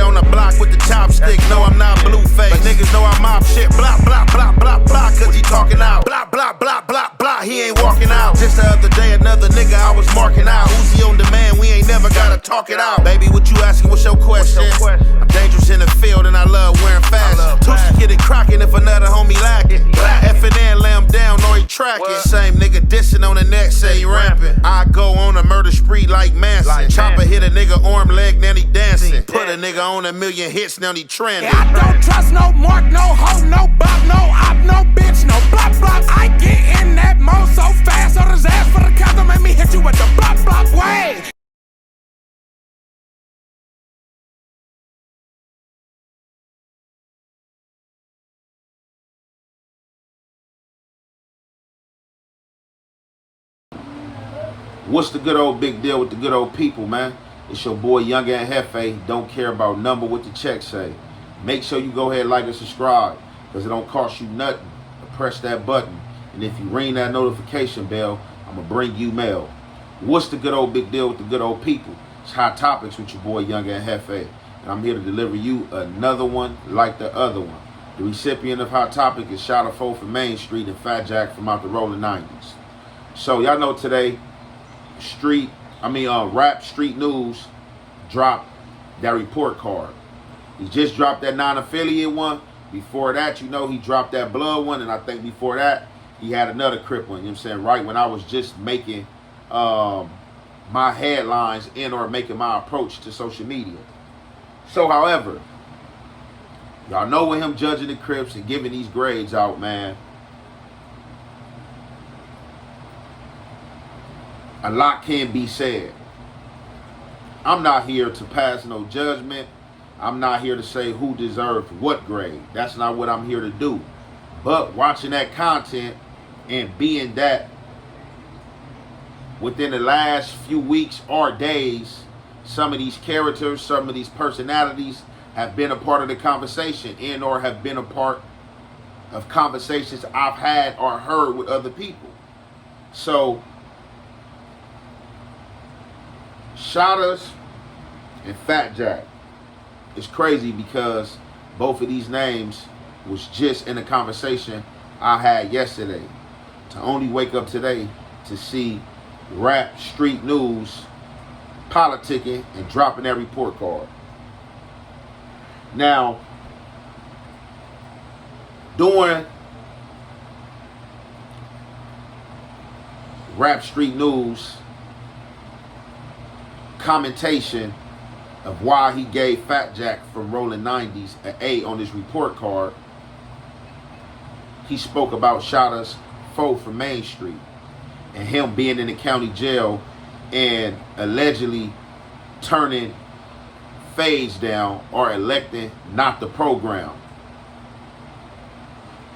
on the block with the chopstick. No, I'm not Blueface. But niggas know I mop shit. Blah, blah, blah, blah, blah, cause he talking out. Blah, blah, blah, blah, blah, he ain't walking out. Just the other day, another nigga I was marking out. Uzi on demand, we ain't never gotta talk it out. Baby, what you asking, what's your question? I'm dangerous in the field and I love wearing fashion. Tusi get it crockin' if another homie lacking. F&N lay him down or he tracking. Same nigga dissing on the neck, say he ramping. I go on a murder spree like Manson. Chopper hit a nigga arm, leg, now he dancing. Put a nigga on 1,000,000 hits, now he trending. Yeah, I don't trust no mark, no hoe, no bop, no op, no bitch, no blop, blop. I get in that mode so fast, on his ass for the count, don't make me hit you with the blop, blop way. What's the good old big deal with the good old people, man? It's your boy Young and Hefe. Don't care about number what the check say. Make sure you go ahead, like and subscribe, because it don't cost you nothing to press that button. And if you ring that notification bell, I'm going to bring you mail. What's the good old big deal with the good old people? It's Hot Topics with your boy Young and Hefe. And I'm here to deliver you another one like the other one. The recipient of Hot Topic is Shotta from Main Street and Fat Jack from out the rolling 90s. So y'all know today, Rap Street News dropped that report card. He just dropped that non-affiliate one. Before that, you know, he dropped that blood one, and I think before that, he had another Crip one. You know what I'm saying? Right when I was just making my headlines or making my approach to social media. So, however, y'all know with him judging the Crips and giving these grades out, man, a lot can be said. I'm not here to pass no judgment. I'm not here to say who deserved what grade. That's not what I'm here to do. But watching that content and being that within the last few weeks or days, some of these characters, some of these personalities have been a part of the conversation and or have been a part of conversations I've had or heard with other people. So, Shottas and Fat Jack. It's crazy because both of these names was just in a conversation I had yesterday. To only wake up today to see Rap Street News politicking and dropping that report card. Now, during Rap Street News commentation of why he gave Fat Jack from Rolling 90s an A on his report card, he spoke about Shottas from Main Street and him being in the county jail and allegedly turning Phase down or electing not the program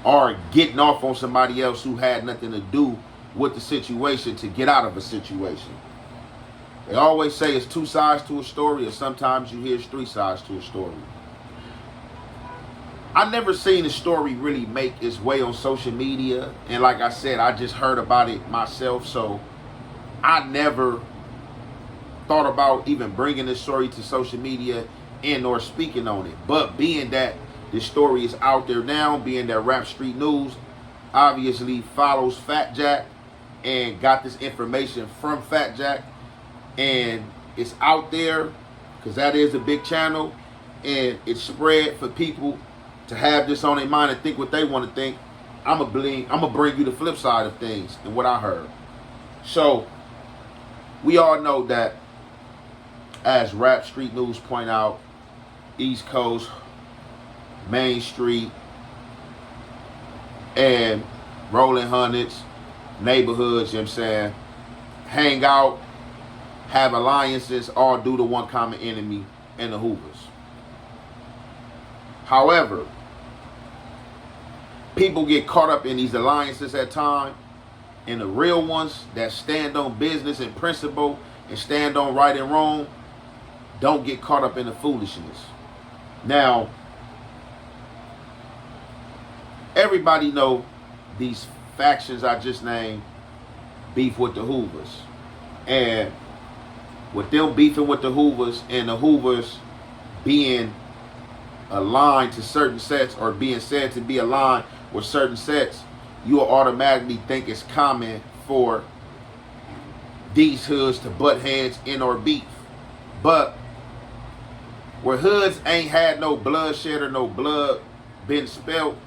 or getting off on somebody else who had nothing to do with the situation to get out of a situation. They always say it's two sides to a story, or sometimes you hear it's three sides to a story. I never seen a story really make its way on social media, and like I said, I just heard about it myself, so I never thought about even bringing this story to social media and or speaking on it. But being that this story is out there now, being that Rap Street News obviously follows Fat Jack and got this information from Fat Jack, and it's out there because that is a big channel and it's spread for people to have this on their mind and think what they want to think. I'm gonna bring you the flip side of things and what I heard. So we all know that, as Rap Street News point out, East Coast, Main Street, and Rolling Hundreds, neighborhoods, you know what I'm saying, hang out, have alliances, all due to one common enemy in the Hoovers. However, people get caught up in these alliances at times, and the real ones that stand on business and principle and stand on right and wrong don't get caught up in the foolishness. Now, everybody know these factions I just named beef with the Hoovers. And with them beefing with the Hoovers and the Hoovers being aligned to certain sets or being said to be aligned with certain sets, you will automatically think it's common for these hoods to butt heads in or beef. But where hoods ain't had no bloodshed or no blood been spilled,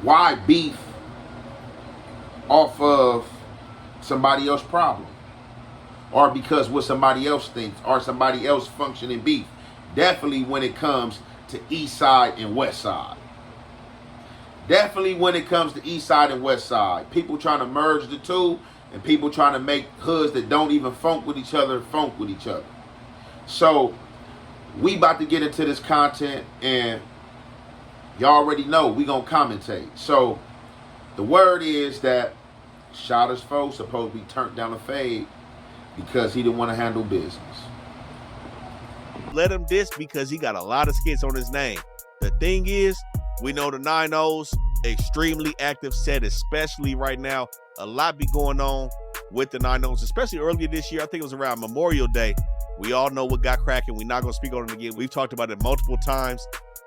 why beef off of somebody else's problem? Or because what somebody else thinks, or somebody else functioning beef. Definitely when it comes to East Side and West Side. Definitely when it comes to East Side and West Side. People trying to merge the two, and people trying to make hoods that don't even funk with each other. So we about to get into this content, and y'all already know we gonna commentate. So the word is that Shottas folks supposed to be turned down a fade because he didn't want to handle business. Let him diss because he got a lot of skits on his name. The thing is, we know the 90s, extremely active set, especially right now. A lot be going on with the 90s, especially earlier this year. I think it was around Memorial Day. We all know what got cracking. We're not going to speak on it again. We've talked about it multiple times.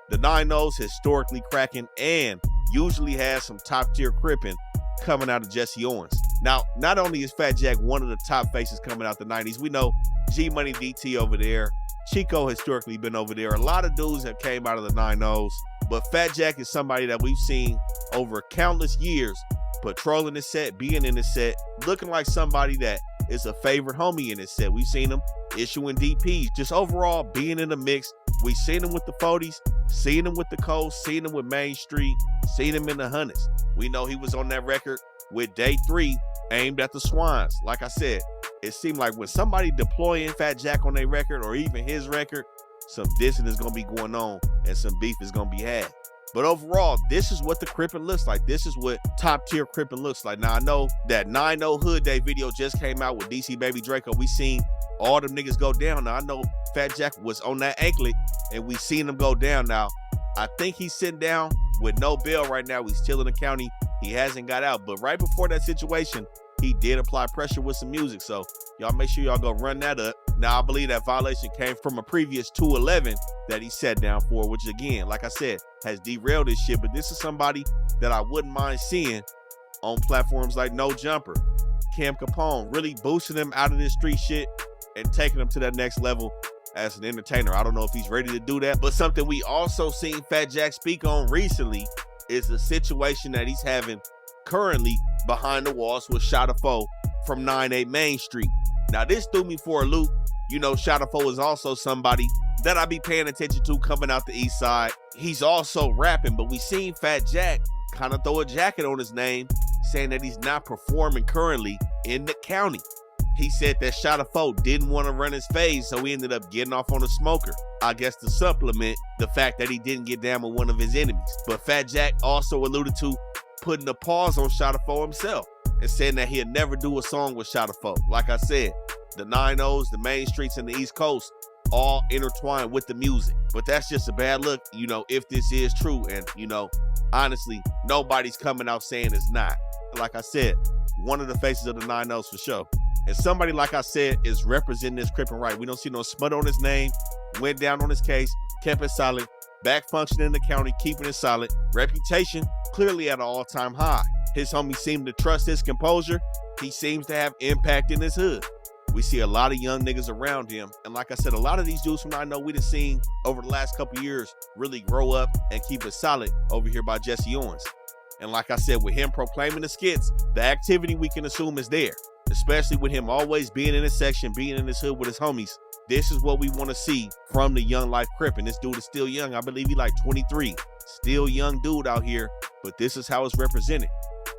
The 90s historically cracking and usually has some top tier cripping coming out of Jesse Owens. Now, not only is Fat Jack one of the top faces coming out the 90s, we know G Money DT over there. Chico historically been over there. A lot of dudes that came out of the 90s, but Fat Jack is somebody that we've seen over countless years patrolling the set, being in the set, looking like somebody that is a favorite homie in this set. We've seen him issuing DPs, just overall being in the mix. We've seen him with the 40s, seen him with the Coast, seen him with Main Street, seen him in the Hundreds. We know he was on that record with Day 3, aimed at the Swans. Like I said, it seemed like when somebody deploying Fat Jack on their record or even his record, some dissing is going to be going on and some beef is going to be had. But overall, this is what the Crippin' looks like. This is what top tier Crippin' looks like. Now, I know that 9-0 Hood Day video just came out with DC Baby Draco. We seen all them niggas go down. Now, I know Fat Jack was on that anklet and we seen him go down. Now, I think he's sitting down with no bail right now. He's still in the county. He hasn't got out. But right before that situation, he did apply pressure with some music. So y'all make sure y'all go run that up. Now, I believe that violation came from a previous 211 that he sat down for, which again, like I said, has derailed this shit. But this is somebody that I wouldn't mind seeing on platforms like No Jumper, Cam Capone, really boosting him out of this street shit and taking him to that next level as an entertainer. I don't know if he's ready to do that, but something we also seen Fat Jack speak on recently is the situation that he's having currently behind the walls with Shotta Foe from 98 Main Street. Now, this threw me for a loop. You know, Shotta Foe is also somebody that I be paying attention to coming out the East Side. He's also rapping, but we seen Fat Jack kind of throw a jacket on his name, saying that he's not performing currently in the county. He said that Shotta Foe didn't want to run his phase, so he ended up getting off on a smoker. I guess to supplement the fact that he didn't get down with one of his enemies. But Fat Jack also alluded to putting a pause on Shotta Foe himself and saying that he'll never do a song with Shotta Foe. Like I said, the 9-0s, the main streets, and the East Coast all intertwined with the music. But that's just a bad look, you know, if this is true. And, you know, honestly, nobody's coming out saying it's not. Like I said, one of the faces of the 9-0s for sure. And somebody, like I said, is representing this Crippin' right. We don't see no smut on his name, went down on his case, kept it solid, back functioning in the county, keeping it solid. Reputation clearly at an all-time high. His homies seem to trust his composure. He seems to have impact in his hood. We see a lot of young niggas around him. And like I said, a lot of these dudes from I know we done seen over the last couple years really grow up and keep it solid over here by Jesse Owens. And like I said, with him proclaiming the skits, the activity we can assume is there. Especially with him always being in his section, being in his hood with his homies. This is what we want to see from the Young Life Crippin'. This dude is still young. I believe he like 23. Still young dude out here, but this is how it's represented.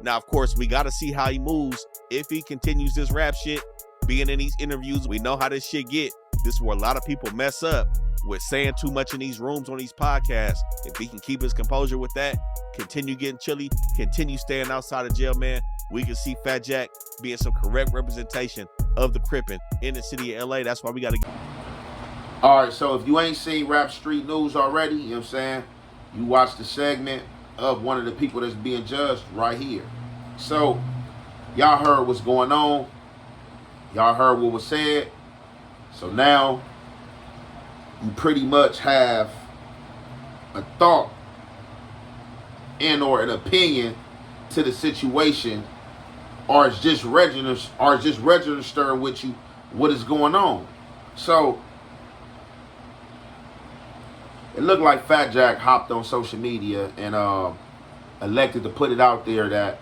Now, of course, we got to see how he moves if he continues this rap shit. Being in these interviews, we know how this shit get. This is where a lot of people mess up with saying too much in these rooms on these podcasts. If he can keep his composure with that, continue getting chilly, continue staying outside of jail, man, we can see Fat Jack being some correct representation of the Crippin' in the city of LA. That's why we got to get. All right, so if you ain't seen Rap Street News already, you know what I'm saying, you watch the segment of one of the people that's being judged right here. So, y'all heard what's going on. Y'all heard what was said. So now you pretty much have a thought and or an opinion to the situation, or it's just registering with you what is going on. So it looked like Fat Jack hopped on social media and elected to put it out there that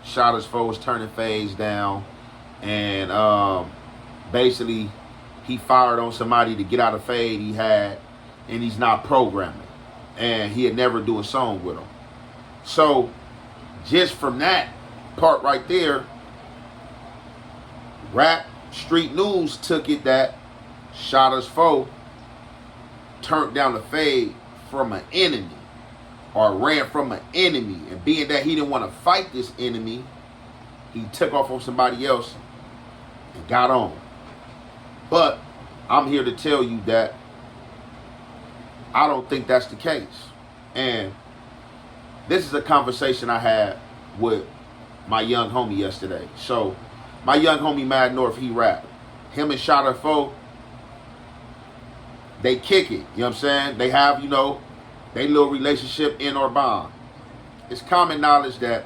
Shottas foe was turning phase down, and basically he fired on somebody to get out of fade he had, and he's not programming, and he'd never do a song with him. So just from that part right there, Rap Street News took it that Shottas foe turned down the fade from an enemy, or ran from an enemy, and being that he didn't want to fight this enemy, he took off on somebody else and got on. But I'm here to tell you that I don't think that's the case. And this is a conversation I had with my young homie yesterday. So my young homie Mad North, he rap. Him and Shottas foe, they kick it. You know what I'm saying? They have, they little relationship in or bond. It's common knowledge that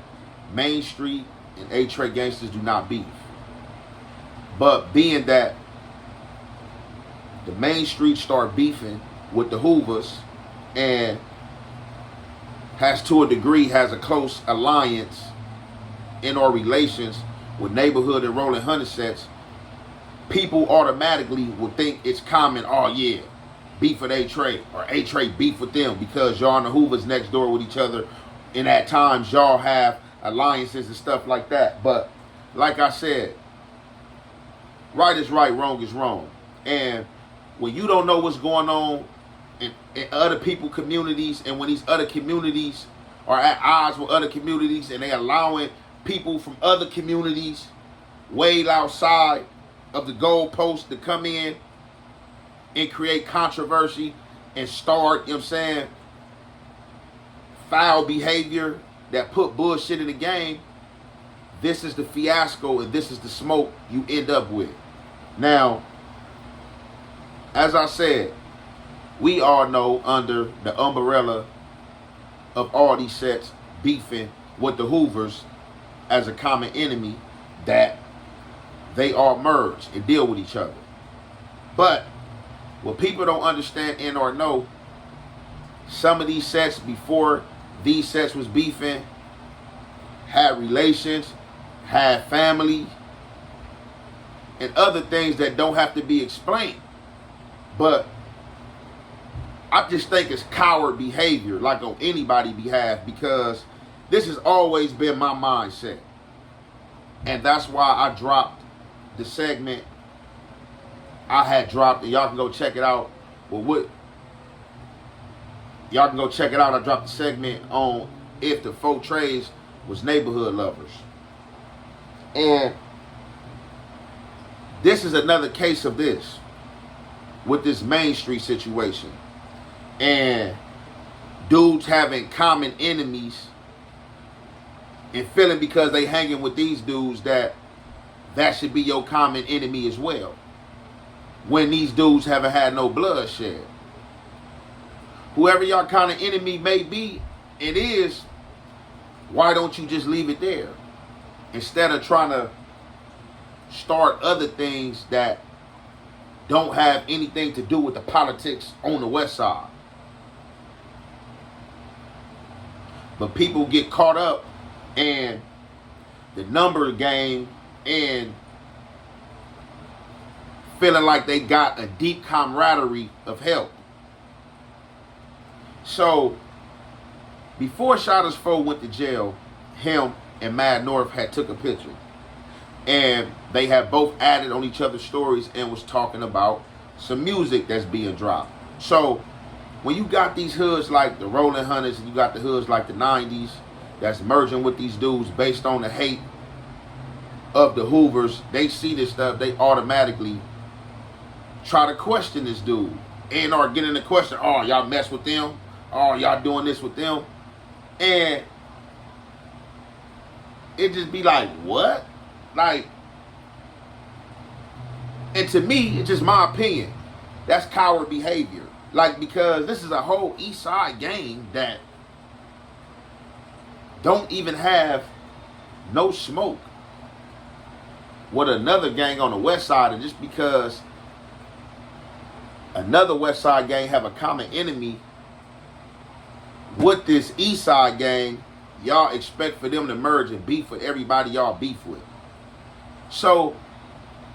Main Street and A-Trey gangsters do not beef. But being that the Main Street start beefing with the Hoovers and has to a degree has a close alliance in our relations with Neighborhood and Rolling Hundred Sets, people automatically would think it's common, oh yeah, beef with A-Trey, or A-Trey beef with them, because y'all and the Hoovers next door with each other, and at times y'all have alliances and stuff like that. But like I said, right is right, wrong is wrong. And when you don't know what's going on in other people communities, and when these other communities are at odds with other communities, and they allowing people from other communities way outside of the goalpost to come in and create controversy and start, foul behavior that put bullshit in the game, this is the fiasco and this is the smoke you end up with. Now, as I said, we all know under the umbrella of all these sets beefing with the Hoovers as a common enemy, that they all merge and deal with each other. But what people don't understand and or know, some of these sets before these sets was beefing had relations, had family, and other things that don't have to be explained. But I just think it's coward behavior, like on anybody's behalf, because this has always been my mindset. And that's why I dropped the segment I had dropped, and y'all can go check it out. Y'all can go check it out. I dropped the segment on if the folk trades was neighborhood lovers. And this is another case of this with this Main Street situation. And dudes having common enemies and feeling because they hanging with these dudes that should be your common enemy as well, when these dudes haven't had no bloodshed. Whoever your kind of enemy may be, it is, why don't you just leave it there? Instead of trying to start other things that don't have anything to do with the politics on the West Side. But people get caught up in the number game and feeling like they got a deep camaraderie of help. So before Shottas foe went to jail, him and Mad North had took a picture, and they had both added on each other's stories and was talking about some music that's being dropped. So when you got these hoods like the Rolling Hundreds and you got the hoods like the R90s that's merging with these dudes based on the hate of the Hoovers, they see this stuff, they automatically try to question this dude and are getting the question, oh, y'all mess with them? Oh, y'all doing this with them? And it just be like, what? Like, And to me, it's just my opinion. That's coward behavior. Like, because this is a whole East Side gang that don't even have no smoke with another gang on the West Side, and just because another West Side gang have a common enemy with this East Side gang, y'all expect for them to merge and beef with everybody y'all beef with. So,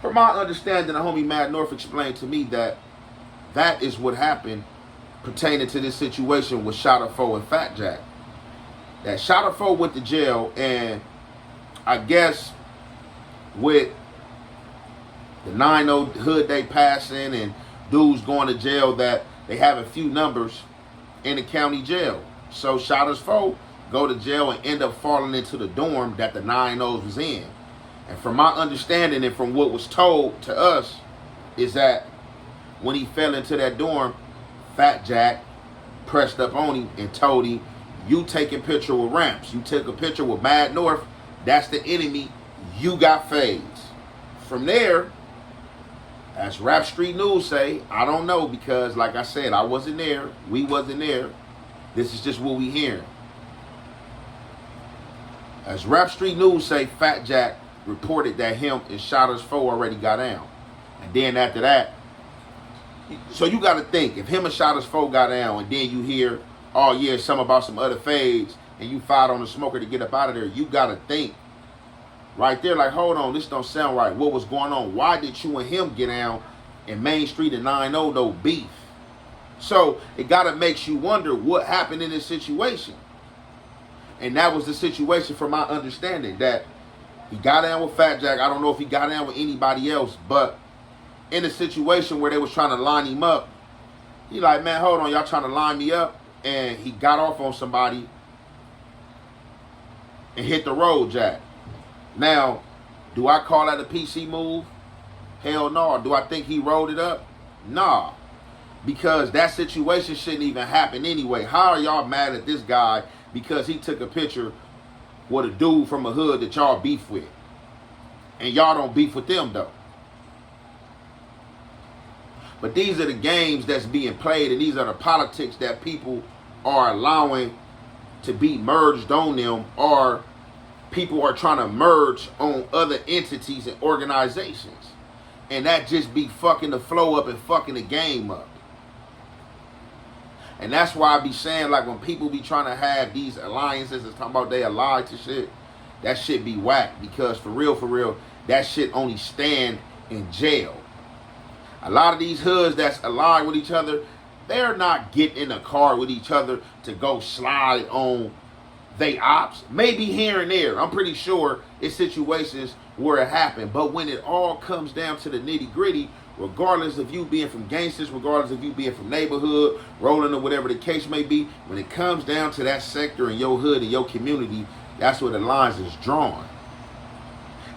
from my understanding, the homie Mad North explained to me that that is what happened pertaining to this situation with Shotta Foe and Fat Jack. That Shotta Foe went to jail, and I guess with the 9-0 hood they passing and dudes going to jail, that they have a few numbers in the county jail. So Shotta's Foe go to jail and end up falling into the dorm that the 9-0s was in. And from my understanding and from what was told to us is that when he fell into that dorm, Fat Jack pressed up on him and told him, you taking picture with Ramps. You took a picture with Mad North. That's the enemy. You got fades. From there, as Rap Street News say, I don't know, because like I said, I wasn't there. We wasn't there. This is just what we hearing. As Rap Street News say, Fat Jack reported that him and Shotta's Foe already got down. And then after that, so you got to think, if him and Shotta's Foe got down, and then you hear, oh yeah, something about some other fades, and you fired on the smoker to get up out of there, you got to think right there, like, hold on, this don't sound right. What was going on? Why did you and him get down in Main Street and 9-0 no beef? So it got to make you wonder what happened in this situation. And that was the situation, from my understanding, that he got down with Fat Jack. I don't know if he got down with anybody else, but in a situation where they was trying to line him up, he like, man, hold on, y'all trying to line me up? And he got off on somebody and hit the road jack. Now, do I call that a PC move? Hell no. Do I think he rolled it up? Nah. Because that situation shouldn't even happen anyway. How are y'all mad at this guy because he took a picture with a dude from a hood that y'all beef with? And y'all don't beef with them though. But these are the games that's being played, and these are the politics that people are allowing to be merged on them, or people are trying to merge on other entities and organizations. And that just be fucking the flow up and fucking the game up. And that's why I be saying, like, when people be trying to have these alliances and talking about they allied to shit, that shit be whack. Because for real, that shit only stand in jail. A lot of these hoods that's allied with each other, they're not getting in a car with each other to go slide on they ops. Maybe here and there. I'm pretty sure it's situations where it happened. But when it all comes down to the nitty gritty, regardless of you being from gangsters, regardless of you being from neighborhood, rolling or whatever the case may be, when it comes down to that sector in your hood and your community, that's where the lines is drawn.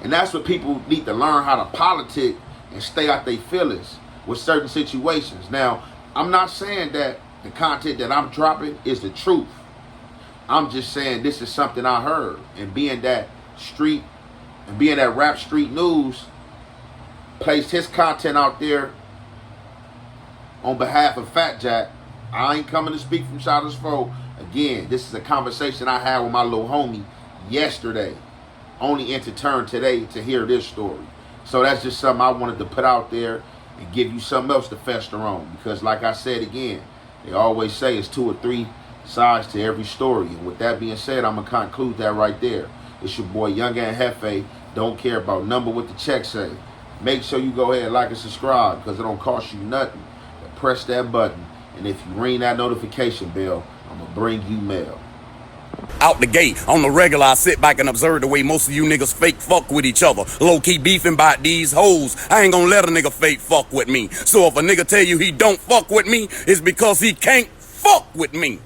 And that's what people need to learn, how to politic and stay out their feelings with certain situations. Now, I'm not saying that the content that I'm dropping is the truth. I'm just saying this is something I heard. And being that Rap Street News placed his content out there on behalf of Fat Jack, I ain't coming to speak from Shotta's Foe. Again, this is a conversation I had with my little homie yesterday. Only entertained today to hear this story. So that's just something I wanted to put out there and give you something else to fester on. Because like I said again, they always say it's 2 or 3 sides to every story. And with that being said, I'm going to conclude that right there. It's your boy Young and Hefe. Don't care about number what the check say. Make sure you go ahead and like and subscribe, because it don't cost you nothing. But press that button. And if you ring that notification bell, I'm going to bring you mail. Out the gate, on the regular, I sit back and observe the way most of you niggas fake fuck with each other. Low-key beefing about these hoes. I ain't gonna let a nigga fake fuck with me. So if a nigga tell you he don't fuck with me, it's because he can't fuck with me.